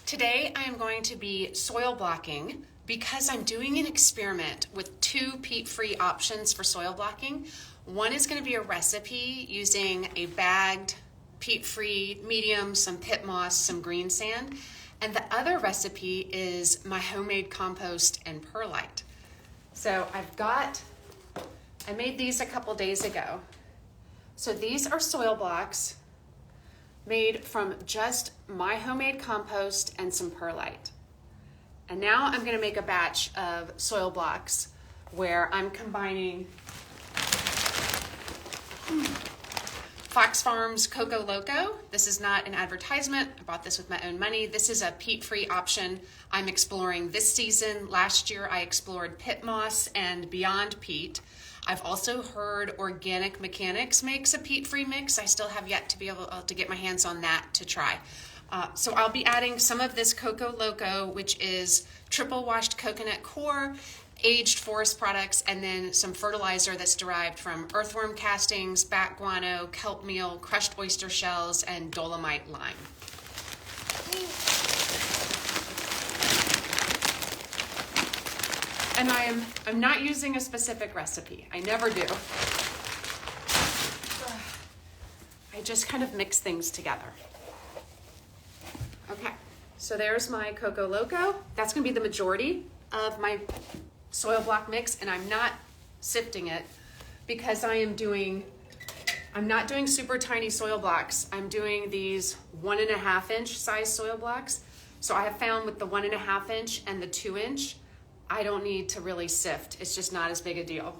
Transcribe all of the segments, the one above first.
Today I am going to be soil blocking because I'm doing an experiment with two peat-free options for soil blocking. One is going to be a recipe using a bagged peat-free medium, some pit moss, some greensand, and the other recipe is my homemade compost and perlite. So I made these a couple days ago. So these are soil blocks made from just my homemade compost and some perlite. And now I'm going to make a batch of soil blocks where I'm combining Fox Farms Coco Loco. This is not an advertisement. I bought this with my own money. This is a peat-free option I'm exploring this season. Last year I explored pit moss and Beyond Peat. I've also heard Organic Mechanics makes a peat-free mix. I still have yet to be able to get my hands on that to try. So I'll be adding some of this Coco Loco, which is triple washed coconut coir, aged forest products, and then some fertilizer that's derived from earthworm castings, bat guano, kelp meal, crushed oyster shells, and dolomite lime. And I'm not using a specific recipe. I never do. I just kind of mix things together. Okay, so there's my Coco Loco. That's gonna be the majority of my soil block mix, and I'm not sifting it because I'm not doing super tiny soil blocks. I'm doing these 1.5 inch size soil blocks. So I have found with the 1.5 inch and the 2 inch, I don't need to really sift. It's just not as big a deal.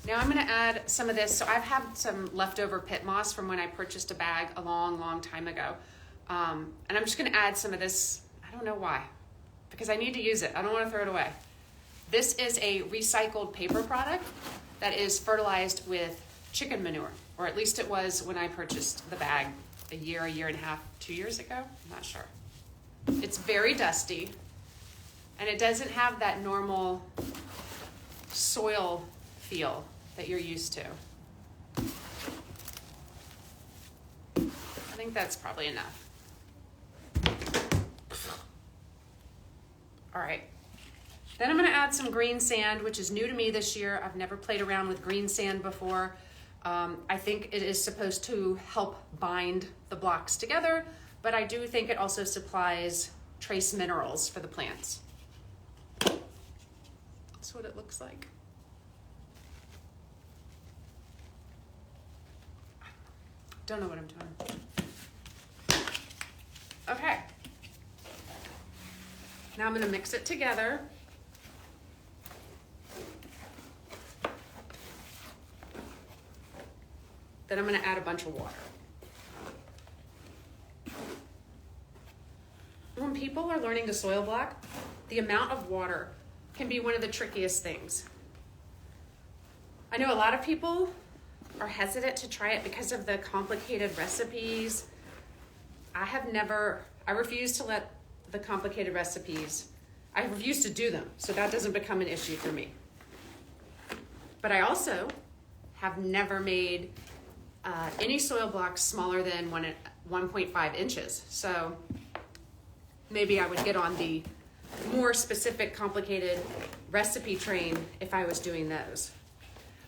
Now I'm gonna add some of this. So I've had some leftover pit moss from when I purchased a bag a long time ago. And I'm just gonna add some of this. I don't know why, because I need to use it. I don't wanna throw it away. This is a recycled paper product that is fertilized with chicken manure, or at least it was when I purchased the bag a year and a half, 2 years ago, I'm not sure. It's very dusty, and it doesn't have that normal soil feel that you're used to. I think that's probably enough. All right. Then I'm gonna add some greensand, which is new to me this year. I've never played around with greensand before. I think it is supposed to help bind the blocks together, but I do think it also supplies trace minerals for the plants. That's what it looks like. Don't know what I'm doing. Okay. Now I'm gonna mix it together. Then I'm gonna add a bunch of water. When people are learning to soil block, the amount of water can be one of the trickiest things. I know a lot of people are hesitant to try it because of the complicated recipes. I refuse to let the complicated recipes, I refuse to do them, so that doesn't become an issue for me. But I also have never made any soil blocks smaller than 1.5 inches. So maybe I would get on the more specific, complicated recipe train if I was doing those.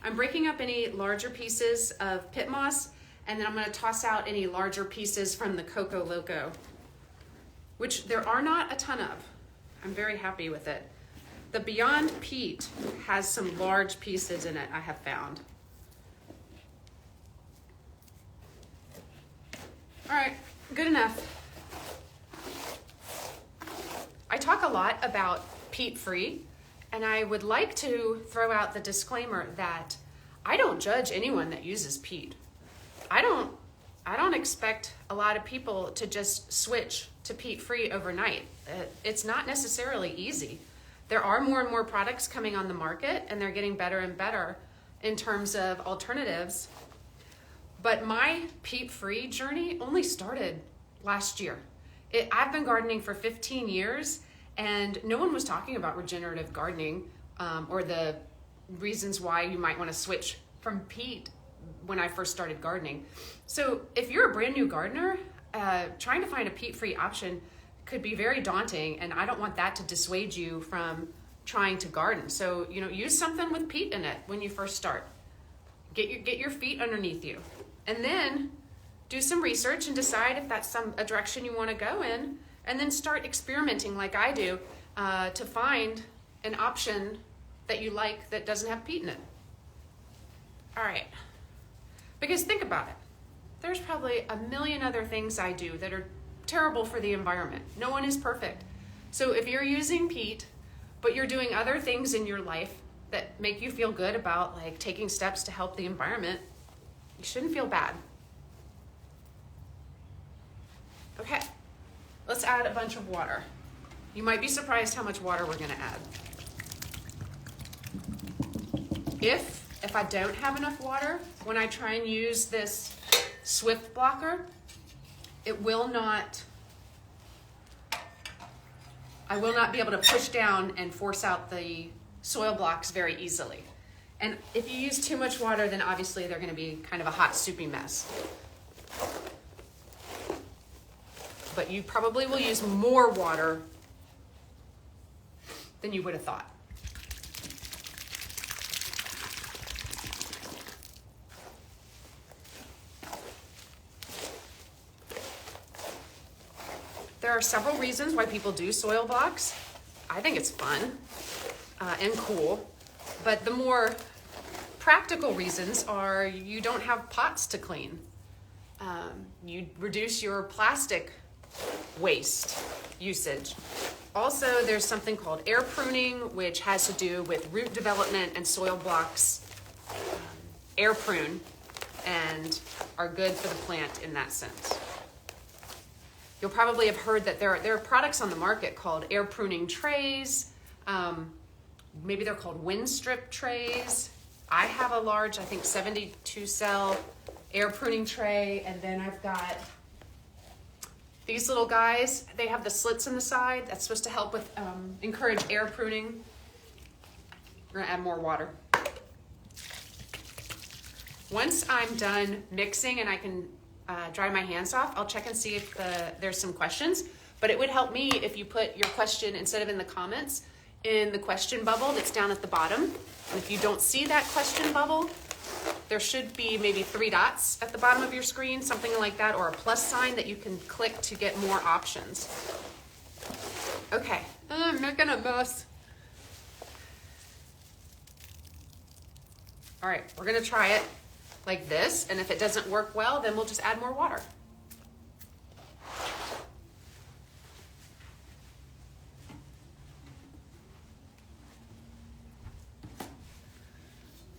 I'm breaking up any larger pieces of pit moss, and then I'm gonna toss out any larger pieces from the Coco Loco, which there are not a ton of. I'm very happy with it. The Beyond Peat has some large pieces in it, I have found. All right, good enough. I talk a lot about peat-free, and I would like to throw out the disclaimer that I don't judge anyone that uses peat. I don't expect a lot of people to just switch to peat-free overnight. It's not necessarily easy. There are more and more products coming on the market, and they're getting better and better in terms of alternatives. But my peat-free journey only started last year. I've been gardening for 15 years, and no one was talking about regenerative gardening or the reasons why you might want to switch from peat when I first started gardening. So if you're a brand new gardener, trying to find a peat-free option could be very daunting, and I don't want that to dissuade you from trying to garden. So, use something with peat in it when you first start. Get your feet underneath you, and then do some research and decide if that's a direction you want to go in, and then start experimenting like I do to find an option that you like that doesn't have peat in it. All right, because think about it. There's probably a million other things I do that are terrible for the environment. No one is perfect. So if you're using peat, but you're doing other things in your life that make you feel good about like taking steps to help the environment, you shouldn't feel bad. Okay, let's add a bunch of water. You might be surprised how much water we're gonna add. If I don't have enough water, when I try and use this Swift blocker, I will not be able to push down and force out the soil blocks very easily. And if you use too much water, then obviously they're going to be kind of a hot, soupy mess. But you probably will use more water than you would have thought. There are several reasons why people do soil blocks. I think it's fun and cool, but the more practical reasons are you don't have pots to clean. You reduce your plastic waste usage. Also, there's something called air pruning, which has to do with root development, and soil blocks air prune and are good for the plant in that sense. You'll probably have heard that there are products on the market called air pruning trays. Maybe they're called wind strip trays. I have a large, I think 72 cell air pruning tray, and then I've got these little guys. They have the slits in the side. That's supposed to help with encourage air pruning. We're gonna add more water. Once I'm done mixing and I can dry my hands off, I'll check and see if there's some questions. But it would help me if you put your question, instead of in the comments, in the question bubble that's down at the bottom. And if you don't see that question bubble, there should be maybe 3 dots at the bottom of your screen, something like that, or a plus sign that you can click to get more options. Okay, I'm making a mess. All right, we're gonna try it like this, and if it doesn't work well, then we'll just add more water.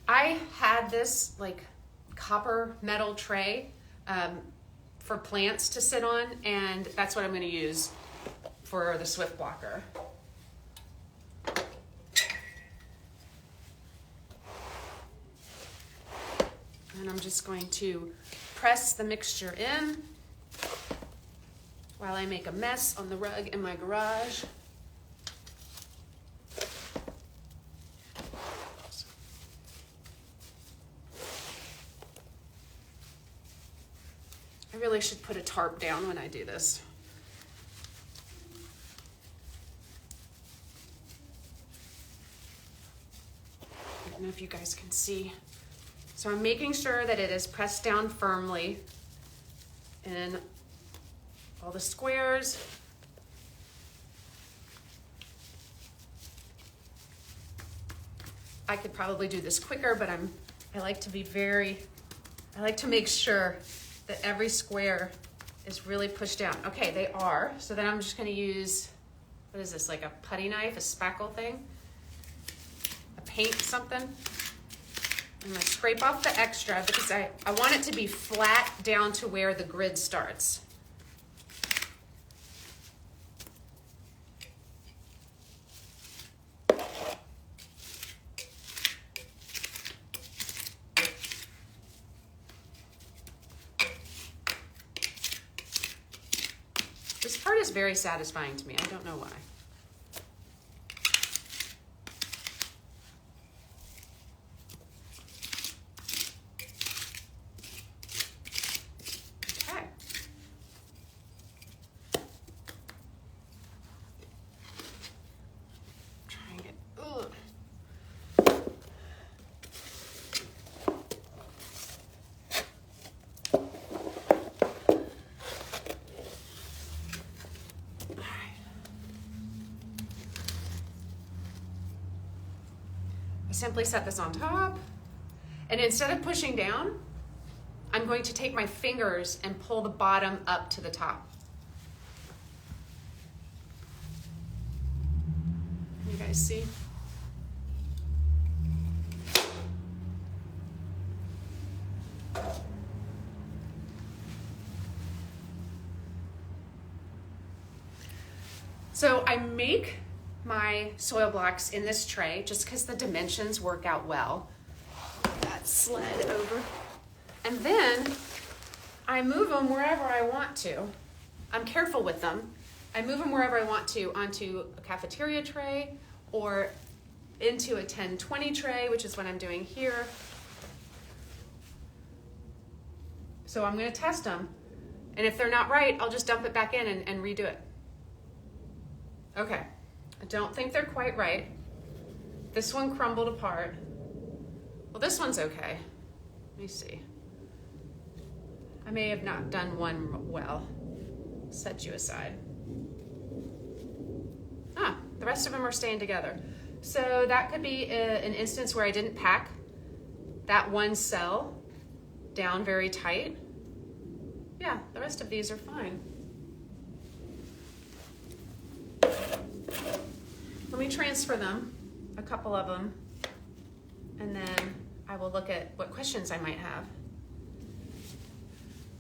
I had this like copper metal tray for plants to sit on, and that's what I'm going to use for the Swift blocker. And I'm just going to press the mixture in while I make a mess on the rug in my garage. I really should put a tarp down when I do this. I don't know if you guys can see. So I'm making sure that it is pressed down firmly in all the squares. I could probably do this quicker, but I like to make sure that every square is really pushed down. Okay, they are. So then I'm just gonna use, what is this, like a putty knife, a spackle thing? A paint something? I'm gonna scrape off the extra because I want it to be flat down to where the grid starts. This part is very satisfying to me. I don't know why. Okay. simply set this on top. And instead of pushing down, I'm going to take my fingers and pull the bottom up to the top. Can you guys see? So I make my soil blocks in this tray just because the dimensions work out well. That sled over. And then I move them wherever I want to. I'm careful with them. I move them wherever I want to onto a cafeteria tray or into a 10-20 tray, which is what I'm doing here. So I'm going to test them. And if they're not right, I'll just dump it back in and redo it. Okay, I don't think they're quite right. This one crumbled apart. Well, this one's okay. Let me see. I may have not done one well. Set you aside. The rest of them are staying together. So that could be an instance where I didn't pack that one cell down very tight. Yeah, the rest of these are fine. Let me transfer them, a couple of them, and then I will look at what questions I might have.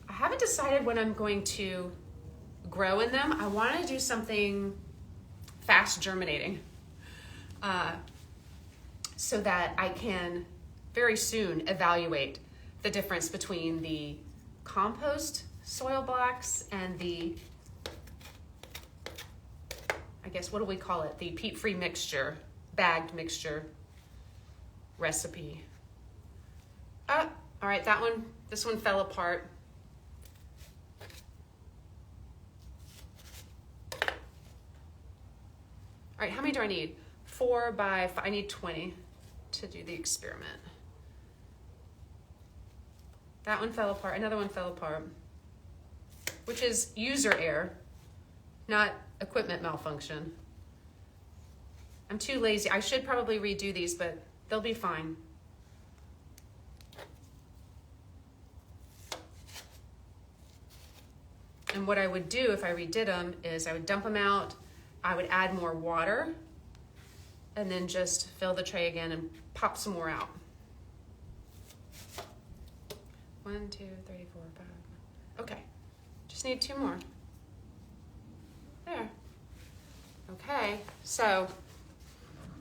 I haven't decided when I'm going to grow in them. I want to do something fast germinating so that I can very soon evaluate the difference between the compost soil blocks and the, I guess, what do we call it? The peat-free mixture, bagged mixture recipe. All right, this one fell apart. All right, how many do I need? 4 by 5, I need 20 to do the experiment. That one fell apart, another one fell apart, which is user error, not equipment malfunction. I'm too lazy. I should probably redo these, but they'll be fine. And what I would do if I redid them is I would dump them out, I would add more water, and then just fill the tray again and pop some more out. 1, 2, 3, 4, 5. Okay, just need 2 more. There. Okay, so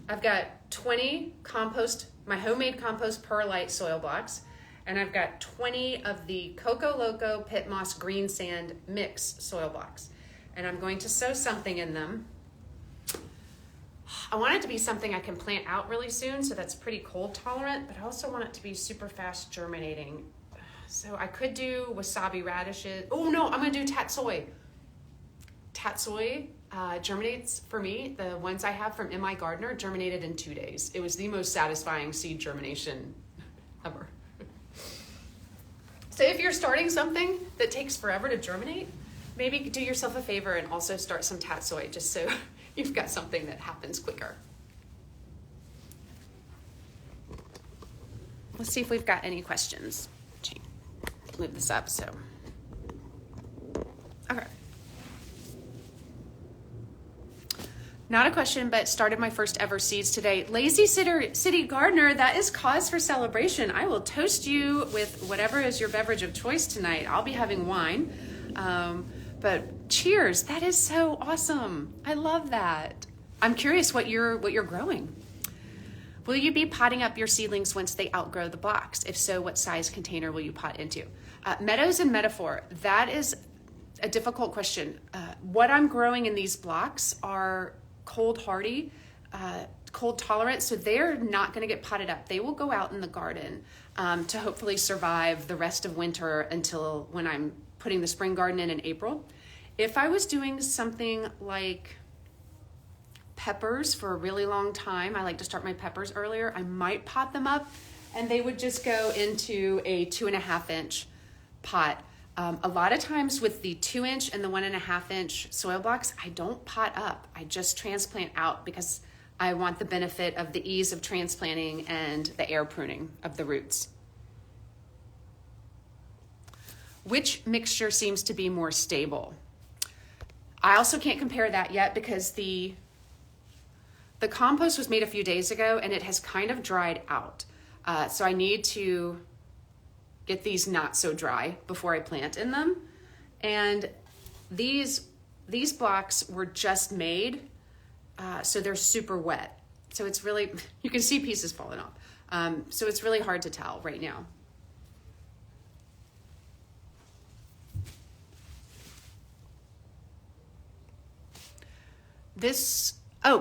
I've got 20 compost, my homemade compost perlite soil blocks, and I've got 20 of the coco, loco, pit moss, greensand mix soil blocks. And I'm going to sow something in them. I want it to be something I can plant out really soon, so that's pretty cold tolerant, but I also want it to be super fast germinating. So I could do wasabi radishes. Oh no, I'm gonna do tatsoi. Tatsoi germinates for me. The ones I have from MI Gardener germinated in 2 days. It was the most satisfying seed germination ever. So if you're starting something that takes forever to germinate, maybe do yourself a favor and also start some tatsoi, just so you've got something that happens quicker. Let's see if we've got any questions. Move this up, so. Okay. Not a question, but started my first ever seeds today. Lazy City Gardener, that is cause for celebration. I will toast you with whatever is your beverage of choice tonight. I'll be having wine. But cheers, that is so awesome. I love that. I'm curious what you're growing. Will you be potting up your seedlings once they outgrow the blocks? If so, what size container will you pot into? Meadows and metaphor, that is a difficult question. What I'm growing in these blocks are cold hardy, cold tolerant, so they're not gonna get potted up. They will go out in the garden to hopefully survive the rest of winter until when I'm putting the spring garden in April. If I was doing something like peppers for a really long time, I like to start my peppers earlier, I might pot them up and they would just go into a 2.5 inch pot. A lot of times with the 2 inch and the 1.5 inch soil blocks, I don't pot up. I just transplant out because I want the benefit of the ease of transplanting and the air pruning of the roots. Which mixture seems to be more stable? I also can't compare that yet because the compost was made a few days ago and it has kind of dried out. So I need to get these not so dry before I plant in them. And these blocks were just made, so they're super wet. So it's really, you can see pieces falling off. So it's really hard to tell right now.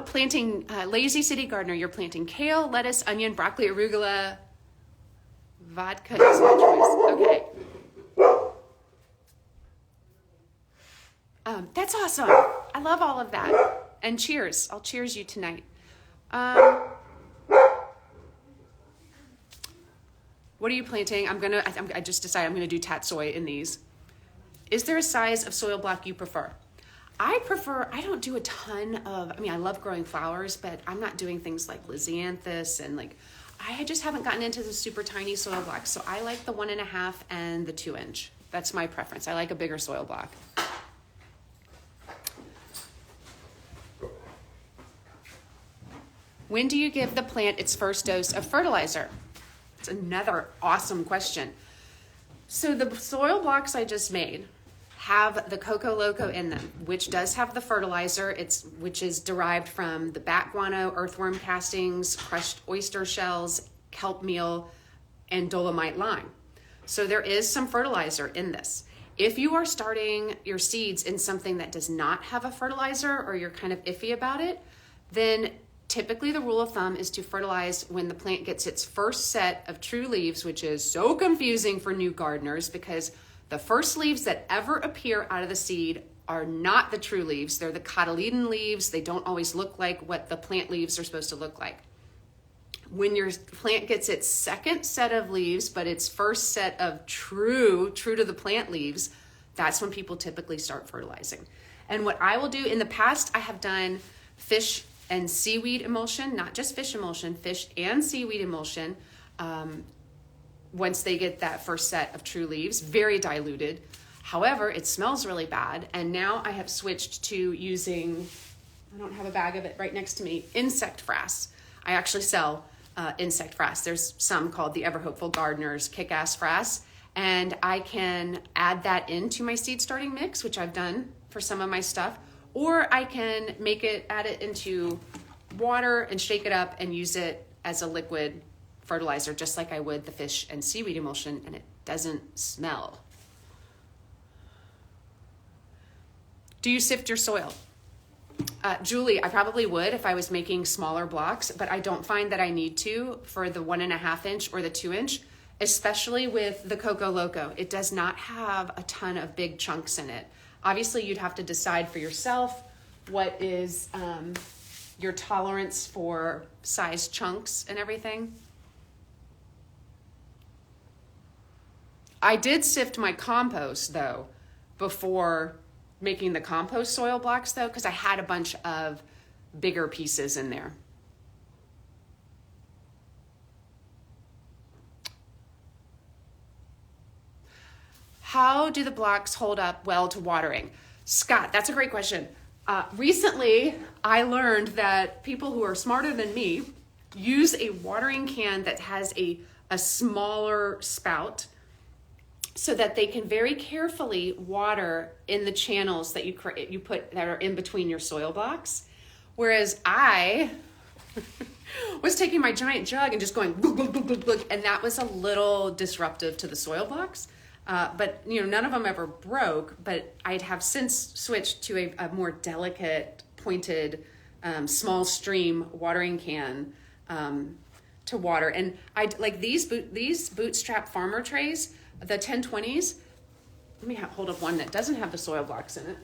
Planting Lazy City Gardener, you're planting kale, lettuce, onion, broccoli, arugula, vodka is my choice. Okay. That's awesome. I love all of that. And cheers. I'll cheers you tonight. What are you planting? I just decided I'm gonna do tatsoi in these. Is there a size of soil block you prefer? I don't do a ton of, I love growing flowers, but I'm not doing things like lisianthus and I just haven't gotten into the super tiny soil blocks. So I like the 1.5 and the 2 inch. That's my preference. I like a bigger soil block. When do you give the plant its first dose of fertilizer? It's another awesome question. So the soil blocks I just made have the coco loco in them, which does have the fertilizer, which is derived from the bat guano, earthworm castings, crushed oyster shells, kelp meal, and dolomite lime. So there is some fertilizer in this. If you are starting your seeds in something that does not have a fertilizer or you're kind of iffy about it, then typically the rule of thumb is to fertilize when the plant gets its first set of true leaves, which is so confusing for new gardeners because the first leaves that ever appear out of the seed are not the true leaves. They're the cotyledon leaves. They don't always look like what the plant leaves are supposed to look like. When your plant gets its second set of leaves, but its first set of true to the plant leaves, that's when people typically start fertilizing. And what I will do, in the past, I have done fish and seaweed emulsion, not just fish emulsion, fish and seaweed emulsion. Once they get that first set of true leaves, very diluted. However, it smells really bad. And now I have switched to using, I don't have a bag of it right next to me, insect frass. I actually sell insect frass. There's some called the Ever Hopeful Gardener's Kick-Ass Frass. And I can add that into my seed starting mix, which I've done for some of my stuff. Or I can add it into water and shake it up and use it as a liquid fertilizer, just like I would the fish and seaweed emulsion, and it doesn't smell. Do you sift your soil? Julie, I probably would if I was making smaller blocks, but I don't find that I need to for the 1.5 inch or the 2 inch, especially with the Coco Loco. It does not have a ton of big chunks in it. Obviously, you'd have to decide for yourself what is your tolerance for size chunks and everything. I did sift my compost, though, before making the compost soil blocks, though, because I had a bunch of bigger pieces in there. How do the blocks hold up well to watering? Scott, that's a great question. Recently, I learned that people who are smarter than me use a watering can that has a smaller spout so that they can very carefully water in the channels that you put that are in between your soil blocks. Whereas I was taking my giant jug and just going glug, glug, glug, glug, glug, and that was a little disruptive to the soil blocks. But none of them ever broke, but I have since switched to a more delicate, pointed, small stream watering can to water. And I like these bootstrap farmer trays, the 1020s. Let me hold up one that doesn't have the soil blocks in it.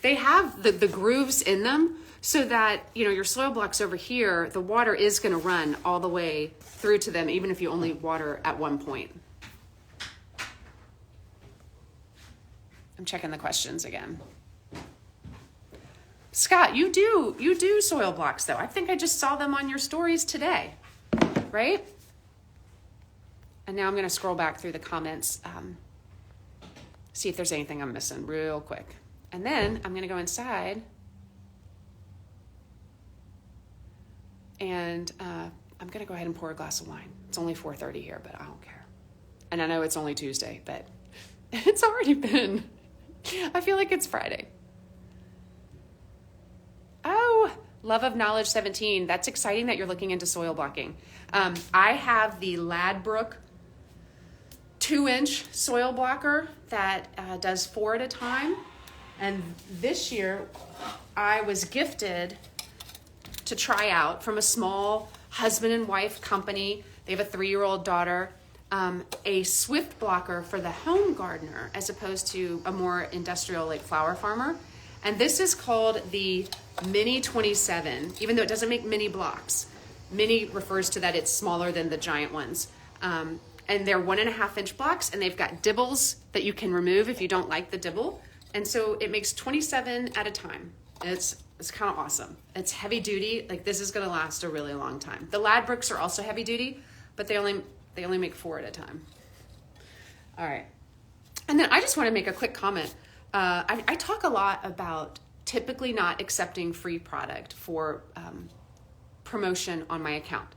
They have the grooves in them so that, your soil blocks over here, the water is going to run all the way through to them, even if you only water at one point. I'm checking the questions again. Scott, you do soil blocks though. I think I just saw them on your stories today, right? And now I'm going to scroll back through the comments, see if there's anything I'm missing real quick. And then I'm going to go inside and I'm going to go ahead and pour a glass of wine. It's only 4:30 here, but I don't care. And I know it's only Tuesday, but it's already been. I feel like it's Friday. Oh, Love of Knowledge 17. That's exciting that you're looking into soil blocking. I have the Ladbroke 2-inch soil blocker that does 4 at a time. And this year I was gifted to try out from a small husband and wife company. They have a 3-year-old daughter, a Swift blocker for the home gardener as opposed to a more industrial like flower farmer. And this is called the Mini 27, even though it doesn't make mini blocks. Mini refers to that it's smaller than the giant ones. And they're 1.5-inch blocks, and they've got dibbles that you can remove if you don't like the dibble. And so it makes 27 at a time. It's kind of awesome. It's heavy duty. Like this is going to last a really long time. The Ladbrokes are also heavy duty, but they only make 4 at a time. All right. And then I just want to make a quick comment. I talk a lot about typically not accepting free product for promotion on my account.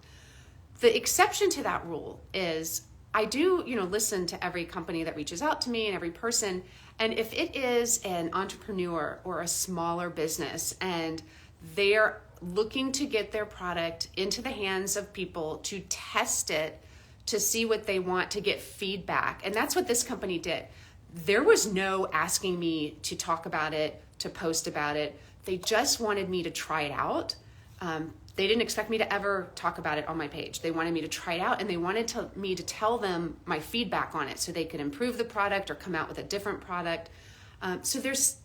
The exception to that rule is I do, listen to every company that reaches out to me and every person. And if it is an entrepreneur or a smaller business and they're looking to get their product into the hands of people to test it, to see what they want, to get feedback. And that's what this company did. There was no asking me to talk about it, to post about it. They just wanted me to try it out. They didn't expect me to ever talk about it on my page. They wanted me to try it out, and they wanted me to tell them my feedback on it so they could improve the product or come out with a different product. So there's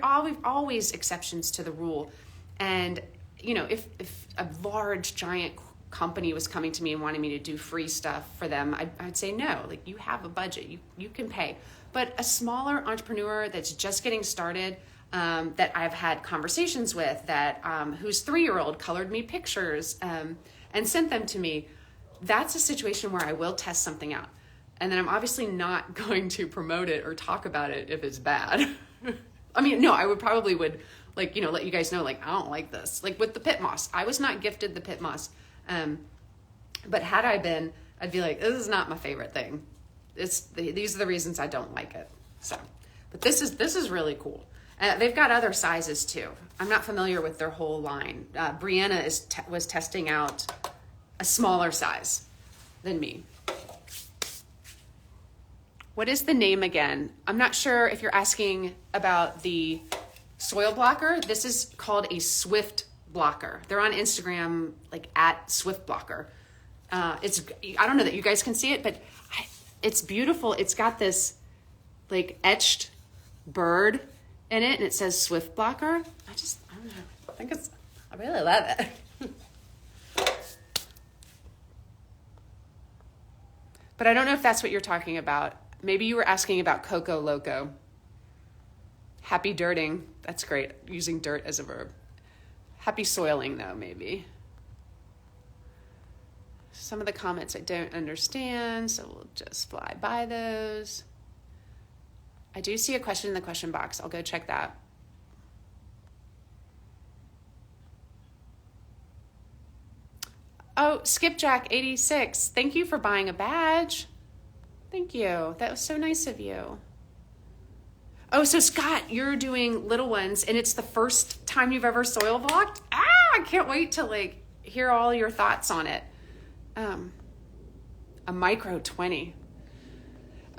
always exceptions to the rule. And, if a large, giant company was coming to me and wanting me to do free stuff for them, I'd say no. Like, you have a budget, you can pay. But a smaller entrepreneur that's just getting started, that I've had conversations with, that whose 3-year-old colored me pictures and sent them to me, that's a situation where I will test something out. And then I'm obviously not going to promote it or talk about it if it's bad. I mean, no, I would probably let you guys know, like, I don't like this. Like with the pit moss, I was not gifted the pit moss. But had I been, I'd be like, this is not my favorite thing. These are the reasons I don't like it. So, but this is really cool. They've got other sizes too. I'm not familiar with their whole line. Brianna was testing out a smaller size than me. What is the name again? I'm not sure if you're asking about the soil blocker. This is called a Swift blocker. They're on Instagram, like at Swift blocker. I don't know that you guys can see it, but it's beautiful. It's got this like etched bird in it, and it says Swift blocker. I don't know. I really love it. But I don't know if that's what you're talking about. Maybe you were asking about coco loco. Happy dirting. That's great. Using dirt as a verb. Happy soiling though, maybe. Some of the comments I don't understand, so we'll just fly by those. I do see a question in the question box. I'll go check that. Oh, Skipjack86, thank you for buying a badge. Thank you. That was so nice of you. Oh, so Scott, you're doing little ones, and it's the first time you've ever soil blocked? I can't wait to hear all your thoughts on it. A micro 20.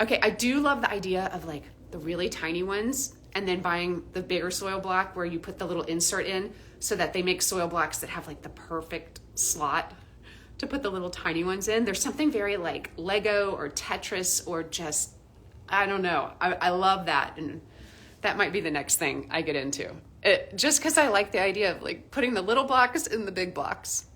Okay, I do love the idea of the really tiny ones and then buying the bigger soil block where you put the little insert in so that they make soil blocks that have the perfect slot to put the little tiny ones in. There's something very Lego or Tetris or just, I don't know. I love that. And that might be the next thing I get into. Just because I like the idea of putting the little blocks in the big blocks.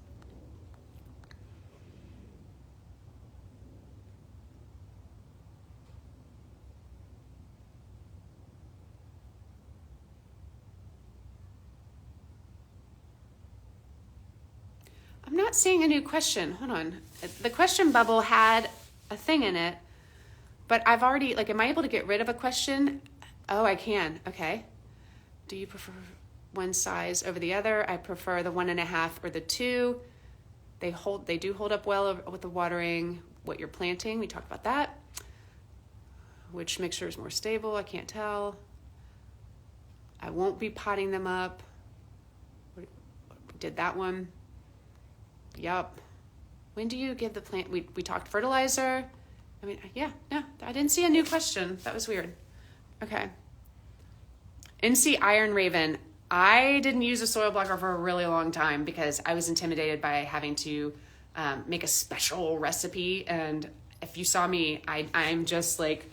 not seeing a new question. Hold on. The question bubble had a thing in it, but I've already, like, am I able to get rid of a question? Oh, I can. Okay. Do you prefer one size over the other? I prefer the 1.5 or the 2. They do hold up well with the watering. What you're planting, we talked about that. Which mixture is more stable? I can't tell. I won't be potting them up. We did that one. Yup. When do you give the plant? We talked fertilizer. I mean, yeah, no, I didn't see a new question. That was weird. Okay. NC Iron Raven. I didn't use a soil blocker for a really long time because I was intimidated by having to make a special recipe. And if you saw me, I'm just like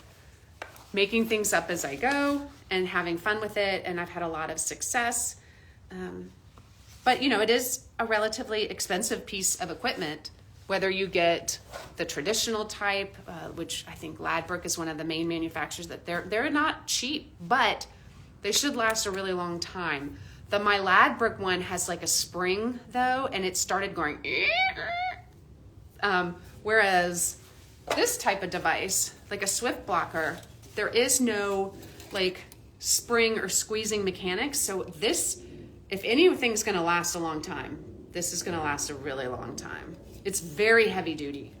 making things up as I go and having fun with it. And I've had a lot of success. But, you know, it is a relatively expensive piece of equipment, whether you get the traditional type, which I think Ladbrokes is one of the main manufacturers, that they're not cheap, but they should last a really long time. My Ladbrokes one has like a spring though, and it started going, whereas this type of device, like a Swift blocker, there is no like spring or squeezing mechanics. So this, if anything's gonna last a long time, this is gonna last a really long time. It's very heavy duty.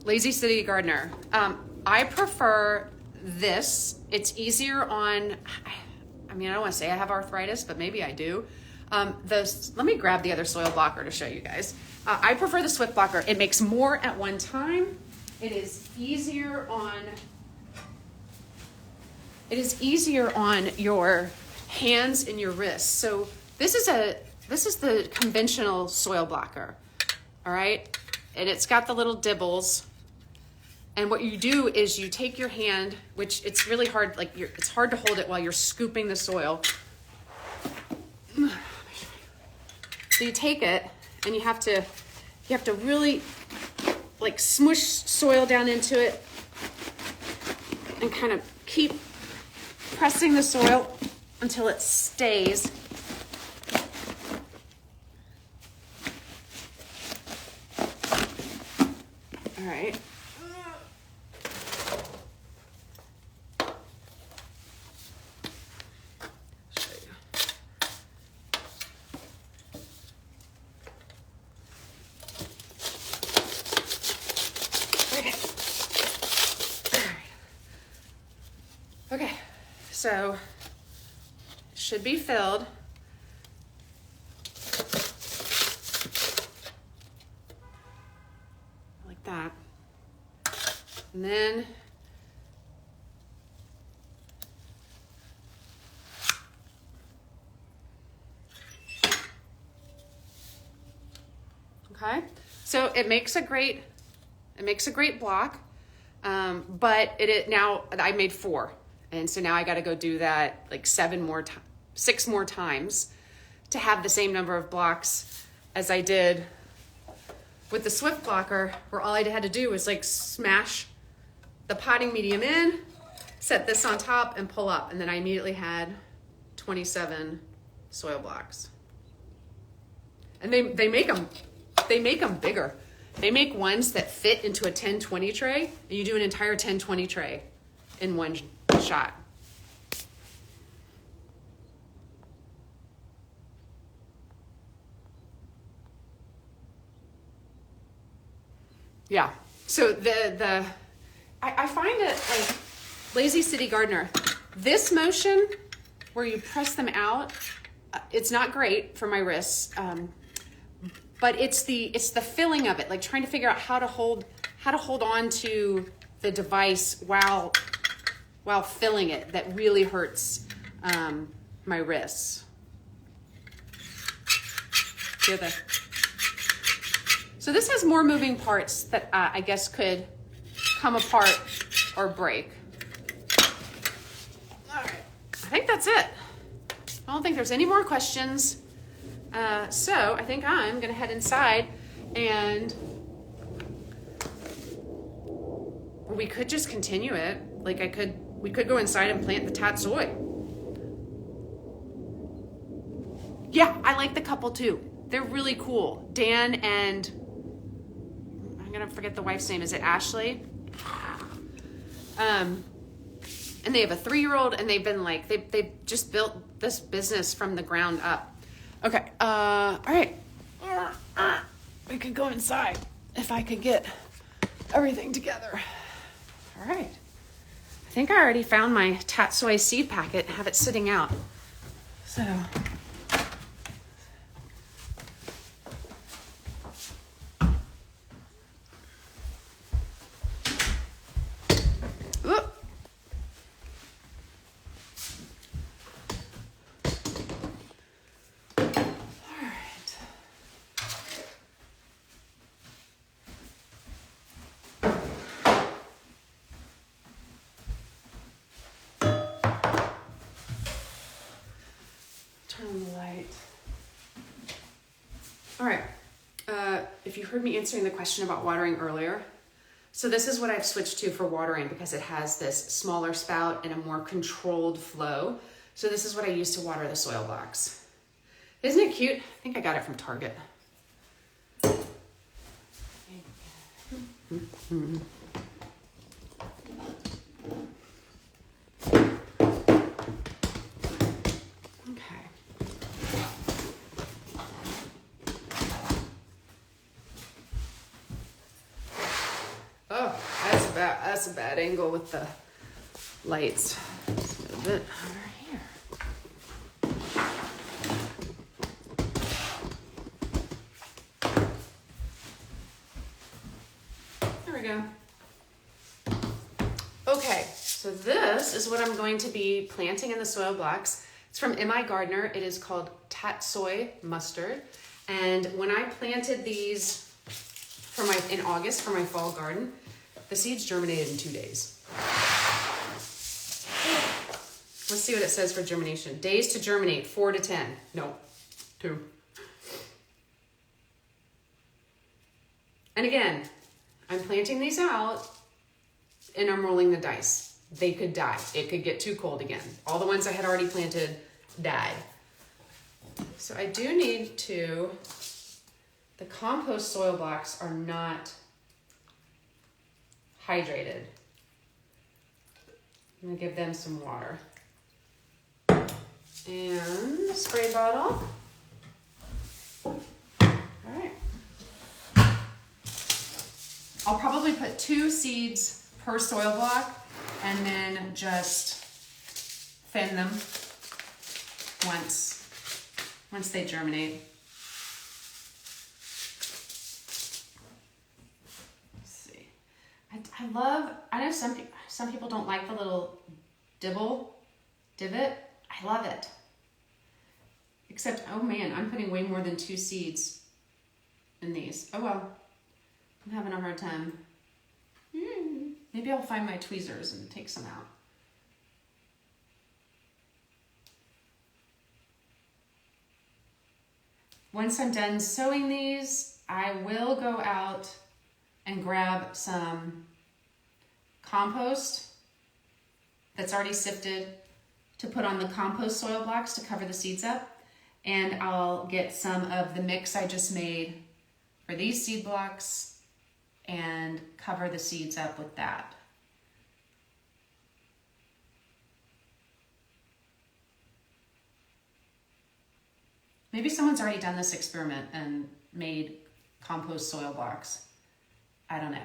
Lazy City Gardener. I prefer this. It's easier on, I mean, I don't want to say I have arthritis, but maybe I do. Let me grab the other soil blocker to show you guys. I prefer the Swift blocker. It makes more at one time. It is easier on your hands and your wrists. So this is the conventional soil blocker. All right. And it's got the little dibbles. And what you do is you take your hand, which it's really hard, like it's hard to hold it while you're scooping the soil. So you take it and you have to really like smush soil down into it and kind of keep pressing the soil until it stays. All right. Show you. Okay. All right. Okay. So it should be filled. Like that. And then okay, so it makes a great block, but now I made 4, and so now I got to go do that like 6 more times to have the same number of blocks as I did with the Swift blocker, where all I had to do was like smash the potting medium in, set this on top, and pull up, and then I immediately had 27 soil blocks. And they make them bigger. They make ones that fit into a 10-20 tray, and you do an entire 10-20 tray in one shot. Yeah. So I find it like Lazy City Gardener. This motion where you press them out, it's not great for my wrists, but it's the filling of it, like trying to figure out how to hold on to the device while filling it, that really hurts my wrists. So this has more moving parts that I guess could come apart or break. All right, I think that's it. I don't think there's any more questions. So I think I'm gonna head inside, and we could just continue it. Like I could We could go inside and plant the tatsoi. Yeah, I like the couple too. They're really cool. Dan and, I'm gonna forget the wife's name. Is it Ashley? And they have a 3-year-old, and they've been like, they've just built this business from the ground up. Okay, all right. We could go inside if I could get everything together. All right. I think I already found my tatsoi seed packet and have it sitting out. So. Turn on the light. All right. If you heard me answering the question about watering earlier, so this is what I've switched to for watering because it has this smaller spout and a more controlled flow. So this is what I use to water the soil blocks. Isn't it cute? I think I got it from Target. That's a bad angle with the lights. Just a little bit over here. There we go. Okay, so this is what I'm going to be planting in the soil blocks. It's from M.I. Gardner. It is called tatsoi mustard. And when I planted these in August for my fall garden, the seeds germinated in 2 days. Let's see what it says for germination. Days to germinate, 4 to 10. No, 2. And again, I'm planting these out and I'm rolling the dice. They could die. It could get too cold again. All the ones I had already planted died. So I do need to, the compost soil blocks are not hydrated. I'm gonna give them some water. And a spray bottle. All right. I'll probably put 2 seeds per soil block and then just thin them once they germinate. I know some people don't like the little divot. I love it. Except, oh man, I'm putting way more than 2 seeds in these. Oh well, I'm having a hard time. Maybe I'll find my tweezers and take some out. Once I'm done sowing these, I will go out and grab some compost that's already sifted to put on the compost soil blocks to cover the seeds up. And I'll get some of the mix I just made for these seed blocks and cover the seeds up with that. Maybe someone's already done this experiment and made compost soil blocks. I don't know.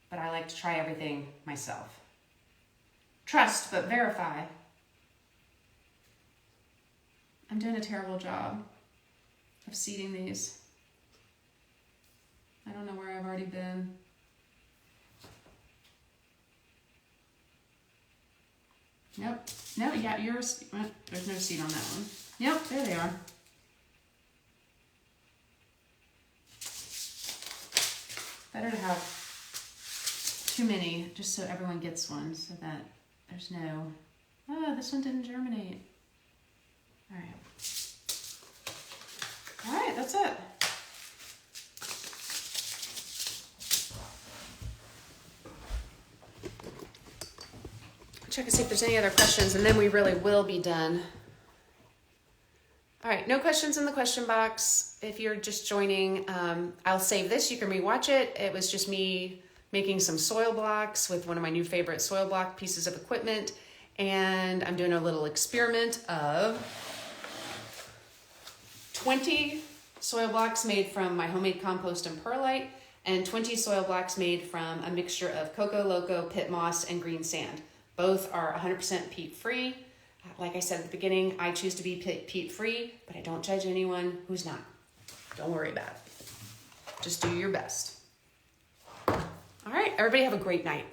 But I like to try everything myself. Trust, but verify. I'm doing a terrible job of seeding these. I don't know where I've already been. Nope. No, yeah, yours. There's no seed on that one. Yep, there they are. Better to have too many, just so everyone gets one, so that there's no, oh, this one didn't germinate. All right, that's it. check and see if there's any other questions, and then we really will be done. All right, no questions in the question box. If you're just joining, I'll save this. You can rewatch it. It was just me making some soil blocks with one of my new favorite soil block pieces of equipment. And I'm doing a little experiment of 20 soil blocks made from my homemade compost and perlite, and 20 soil blocks made from a mixture of coco, loco, pit moss, and greensand. Both are 100% peat free. Like I said at the beginning, I choose to be peat free, but I don't judge anyone who's not. Don't worry about it. Just do your best. All right, everybody have a great night.